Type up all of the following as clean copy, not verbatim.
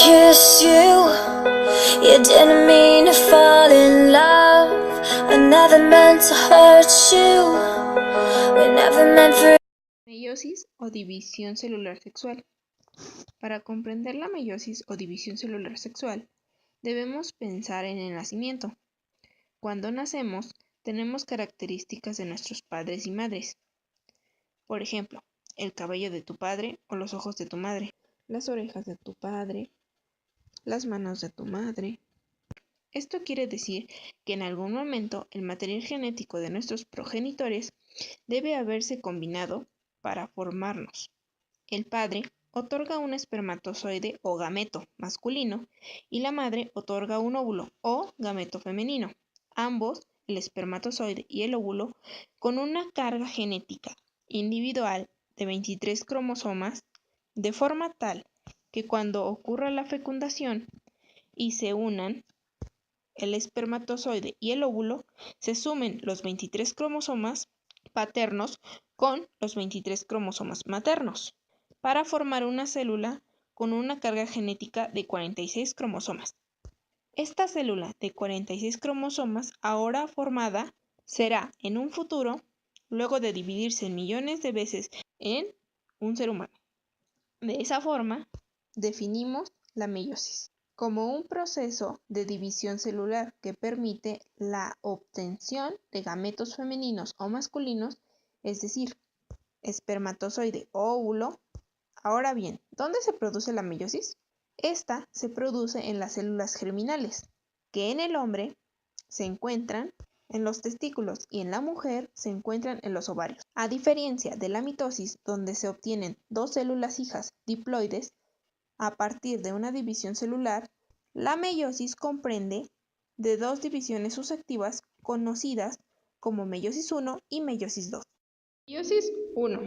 kiss you. You didn't mean to fall in love. I never meant to hurt you. We never meant for... Meiosis o división celular sexual. Para comprender la meiosis o división celular sexual, debemos pensar en el nacimiento. Cuando nacemos, tenemos características de nuestros padres y madres. Por ejemplo, el cabello de tu padre o los ojos de tu madre, las orejas de tu padre, las manos de tu madre. Esto quiere decir que en algún momento el material genético de nuestros progenitores debe haberse combinado para formarnos. El padre otorga un espermatozoide o gameto masculino y la madre otorga un óvulo o gameto femenino. Ambos, el espermatozoide y el óvulo, con una carga genética individual de 23 cromosomas, de forma tal que cuando ocurra la fecundación y se unan el espermatozoide y el óvulo, se sumen los 23 cromosomas paternos con los 23 cromosomas maternos, para formar una célula con una carga genética de 46 cromosomas. Esta célula de 46 cromosomas, ahora formada, será en un futuro, luego de dividirse millones de veces en un ser humano. De esa forma, definimos la meiosis como un proceso de división celular que permite la obtención de gametos femeninos o masculinos, es decir, espermatozoide o óvulo. Ahora bien, ¿dónde se produce la meiosis? Esta se produce en las células germinales, que en el hombre se encuentran en los testículos y en la mujer se encuentran en los ovarios. A diferencia de la mitosis, donde se obtienen dos células hijas diploides a partir de una división celular, la meiosis comprende de dos divisiones sucesivas conocidas como meiosis 1 y meiosis 2. Meiosis 1.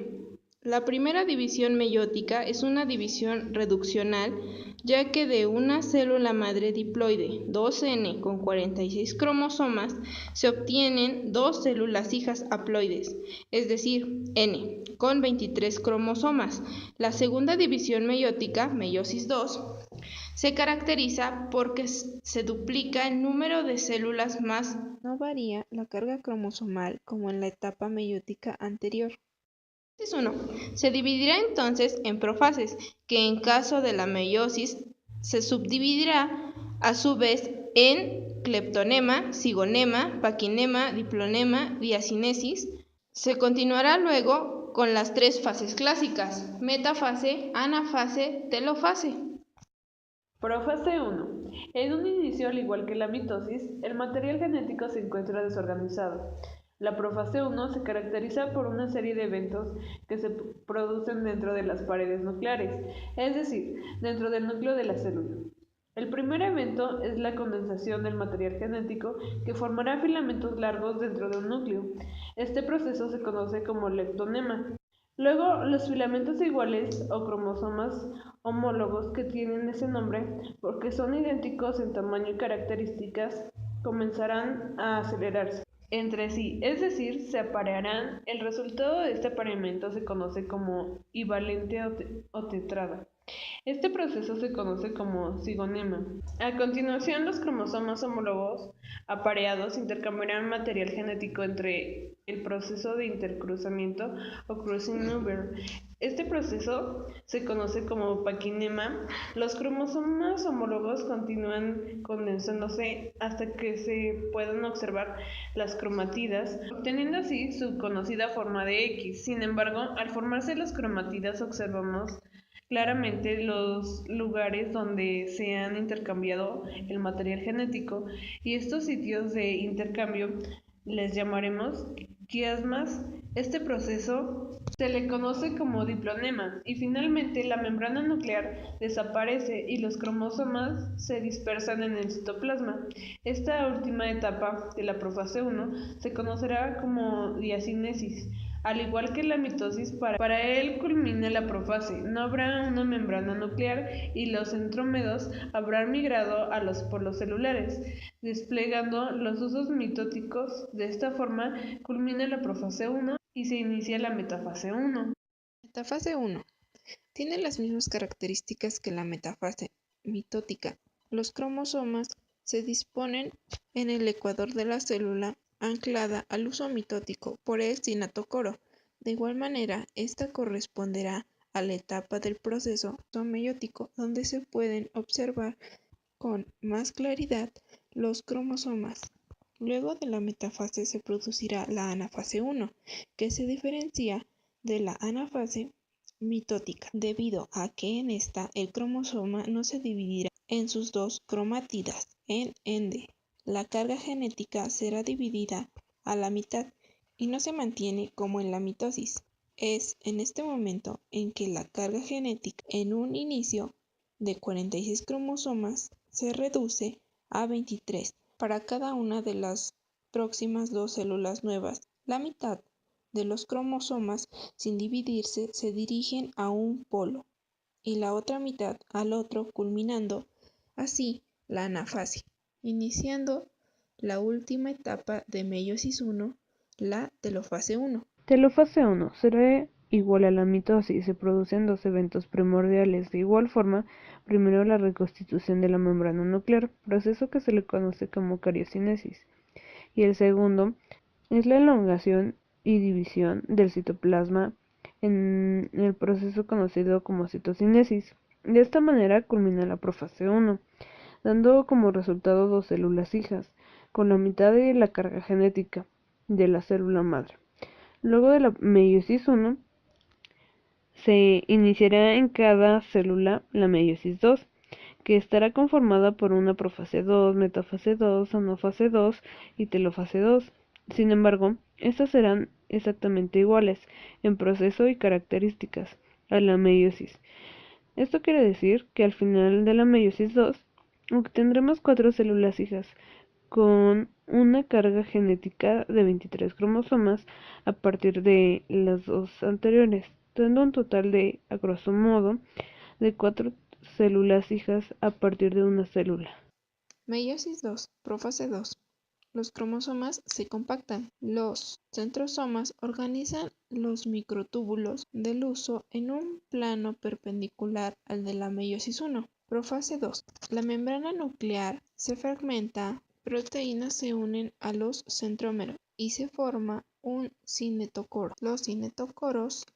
La primera división meiótica es una división reduccional, ya que de una célula madre diploide 2N con 46 cromosomas se obtienen dos células hijas haploides, es decir, N, con 23 cromosomas. La segunda división meiótica, meiosis 2, se caracteriza porque se duplica el número de células más. No varía la carga cromosomal como en la etapa meiótica anterior. Meiosis 1. Se dividirá entonces en profases, que en caso de la meiosis se subdividirá a su vez en cleptonema, cigonema, paquinema, diplonema, diacinesis. Se continuará luego con las tres fases clásicas: metafase, anafase, telofase. Profase 1. En un inicio, al igual que la mitosis, el material genético se encuentra desorganizado. La profase 1 se caracteriza por una serie de eventos que se producen dentro de las paredes nucleares, es decir, dentro del núcleo de la célula. El primer evento es la condensación del material genético que formará filamentos largos dentro de un núcleo. Este proceso se conoce como leptonema. Luego, los filamentos iguales o cromosomas homólogos que tienen ese nombre porque son idénticos en tamaño y características comenzarán a acelerarse entre sí, es decir, se aparearán. El resultado de este apareamiento se conoce como bivalente o tetrada. Este proceso se conoce como cigonema. A continuación, los cromosomas homólogos apareados intercambiarán material genético entre el proceso de intercruzamiento o crossing over. Este proceso se conoce como paquinema. Los cromosomas homólogos continúan condensándose hasta que se puedan observar las cromatidas, obteniendo así su conocida forma de X. Sin embargo, al formarse las cromatidas observamos claramente los lugares donde se han intercambiado el material genético, y estos sitios de intercambio les llamaremos quiasmas. Este proceso se le conoce como diplonema, y finalmente la membrana nuclear desaparece y los cromosomas se dispersan en el citoplasma. Esta última etapa de la profase 1 se conocerá como diacinesis. Al igual que la mitosis, para él culmina la profase. No habrá una membrana nuclear y los centrómeros habrán migrado a los polos celulares, desplegando los usos mitóticos. De esta forma culmina la profase 1 y se inicia la metafase 1. Metafase 1. Tiene las mismas características que la metafase mitótica. Los cromosomas se disponen en el ecuador de la célula anclada al uso mitótico por el cinetocoro. De igual manera, esta corresponderá a la etapa del proceso meiótico, donde se pueden observar con más claridad los cromosomas. Luego de la metafase se producirá la anafase 1, que se diferencia de la anafase mitótica, debido a que en esta el cromosoma no se dividirá en sus dos cromátidas, en ende. La carga genética será dividida a la mitad y no se mantiene como en la mitosis. Es en este momento en que la carga genética en un inicio de 46 cromosomas se reduce a 23 para cada una de las próximas dos células nuevas. La mitad de los cromosomas, sin dividirse, se dirigen a un polo y la otra mitad al otro, culminando así la anafase, iniciando la última etapa de meiosis 1, la telofase 1. Telofase 1 será igual a la mitosis. Se producen dos eventos primordiales. De igual forma, primero la reconstitución de la membrana nuclear, proceso que se le conoce como cariocinesis, y el segundo es la elongación y división del citoplasma en el proceso conocido como citocinesis. De esta manera culmina la profase 1, dando como resultado dos células hijas, con la mitad de la carga genética de la célula madre. Luego de la meiosis 1, se iniciará en cada célula la meiosis 2, que estará conformada por una profase 2, metafase 2, anafase 2 y telofase 2. Sin embargo, estas serán exactamente iguales en proceso y características a la meiosis. Esto quiere decir que al final de la meiosis 2 obtendremos 4 células hijas con una carga genética de 23 cromosomas a partir de las dos anteriores, dando un total de, a grosso modo, de 4 células hijas a partir de una célula. Meiosis 2, profase 2. Los cromosomas se compactan. Los centrosomas organizan los microtúbulos del uso en un plano perpendicular al de la meiosis 1. Profase 2. La membrana nuclear se fragmenta, proteínas se unen a los centrómeros y se forma un cinetocoro. Los cinetocoros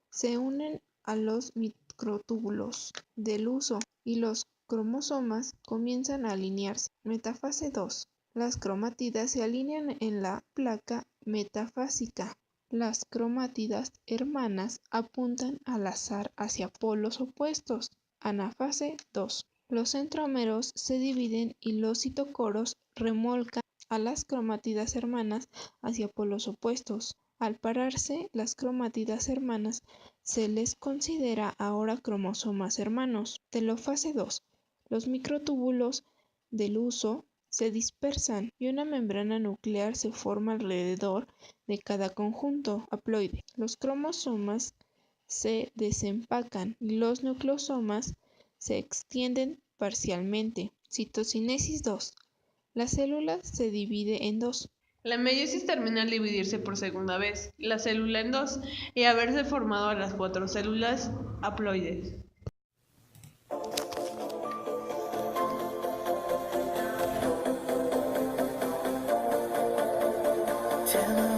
se unen a los microtúbulos del uso y los cromosomas comienzan a alinearse. Metafase 2. Las cromátidas se alinean en la placa metafásica. Las cromátidas hermanas apuntan al azar hacia polos opuestos. Anafase 2. Los centrómeros se dividen y los citocoros remolcan a las cromátidas hermanas hacia polos opuestos. Al pararse las cromátidas hermanas, se les considera ahora cromosomas hermanos. Telofase 2. Los microtúbulos del uso se dispersan y una membrana nuclear se forma alrededor de cada conjunto haploide. Los cromosomas se desempacan y los nucleosomas se extienden parcialmente. Citocinesis 2. La célula se divide en dos. La meiosis termina al dividirse por segunda vez la célula en dos y haberse formado a las 4 células haploides. Tell me